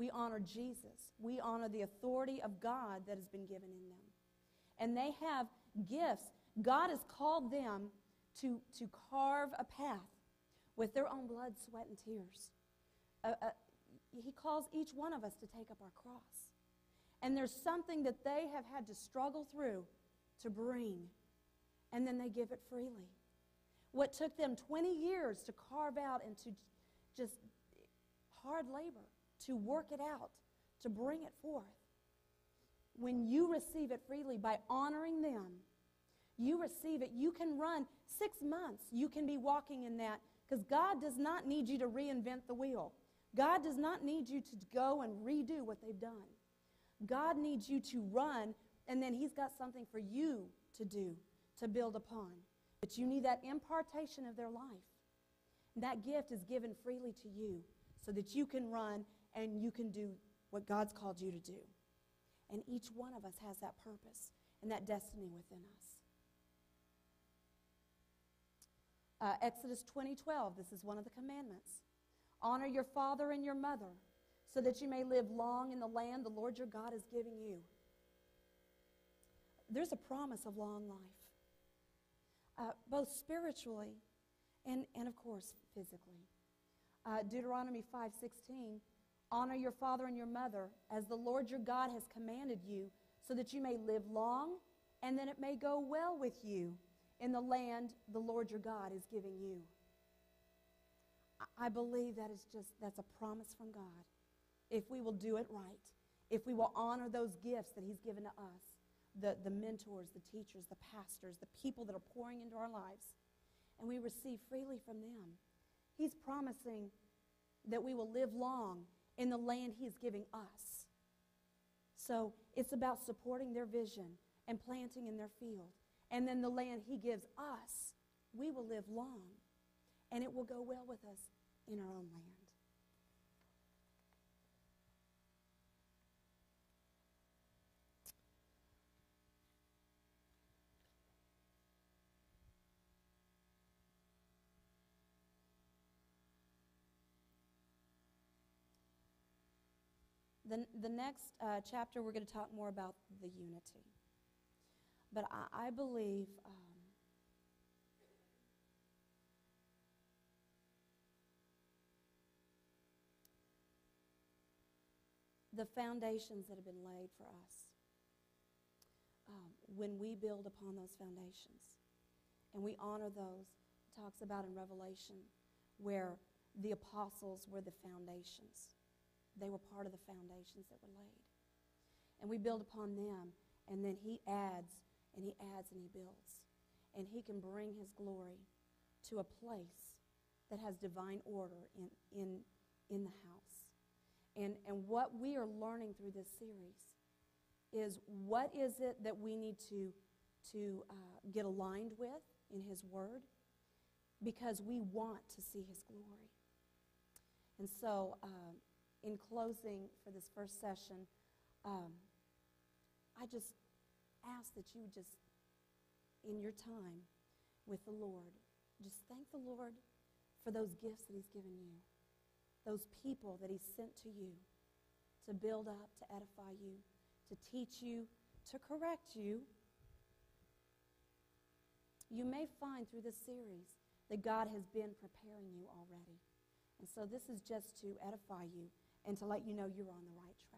We honor Jesus. We honor the authority of God that has been given in them. And they have gifts. God has called them to carve a path with their own blood, sweat, and tears. He calls each one of us to take up our cross. And there's something that they have had to struggle through to bring, and then they give it freely. What took them 20 years to carve out and to just hard labor, to work it out, to bring it forth. When you receive it freely by honoring them, you receive it. You can run 6 months. You can be walking in that because God does not need you to reinvent the wheel. God does not need you to go and redo what they've done. God needs you to run, and then He's got something for you to do, to build upon. But you need that impartation of their life. And that gift is given freely to you so that you can run and you can do what God's called you to do. And each one of us has that purpose and that destiny within us. Exodus 20:12, this is one of the commandments. Honor your father and your mother so that you may live long in the land the Lord your God is giving you. There's a promise of long life, both spiritually and of course, physically. Deuteronomy 5:16, honor your father and your mother as the Lord your God has commanded you so that you may live long and that it may go well with you in the land the Lord your God is giving you. I believe that's a promise from God. If we will do it right, if we will honor those gifts that He's given to us, the mentors, the teachers, the pastors, the people that are pouring into our lives, and we receive freely from them, He's promising that we will live long in the land He is giving us. So it's about supporting their vision and planting in their field. And then the land He gives us, we will live long, and it will go well with us in our own land. The next chapter, we're going to talk more about the unity. But I believe the foundations that have been laid for us, when we build upon those foundations and we honor those, it talks about in Revelation where the apostles were the foundations. They were part of the foundations that were laid. And we build upon them, and then He adds, and He adds, and He builds. And He can bring His glory to a place that has divine order in the house. And what we are learning through this series is what is it that we need to get aligned with in His Word, because we want to see His glory. And so, in closing for this first session, I just ask that you just, in your time with the Lord, just thank the Lord for those gifts that He's given you, those people that He sent to you to build up, to edify you, to teach you, to correct you. You may find through this series that God has been preparing you already. And so this is just to edify you and to let you know you're on the right track.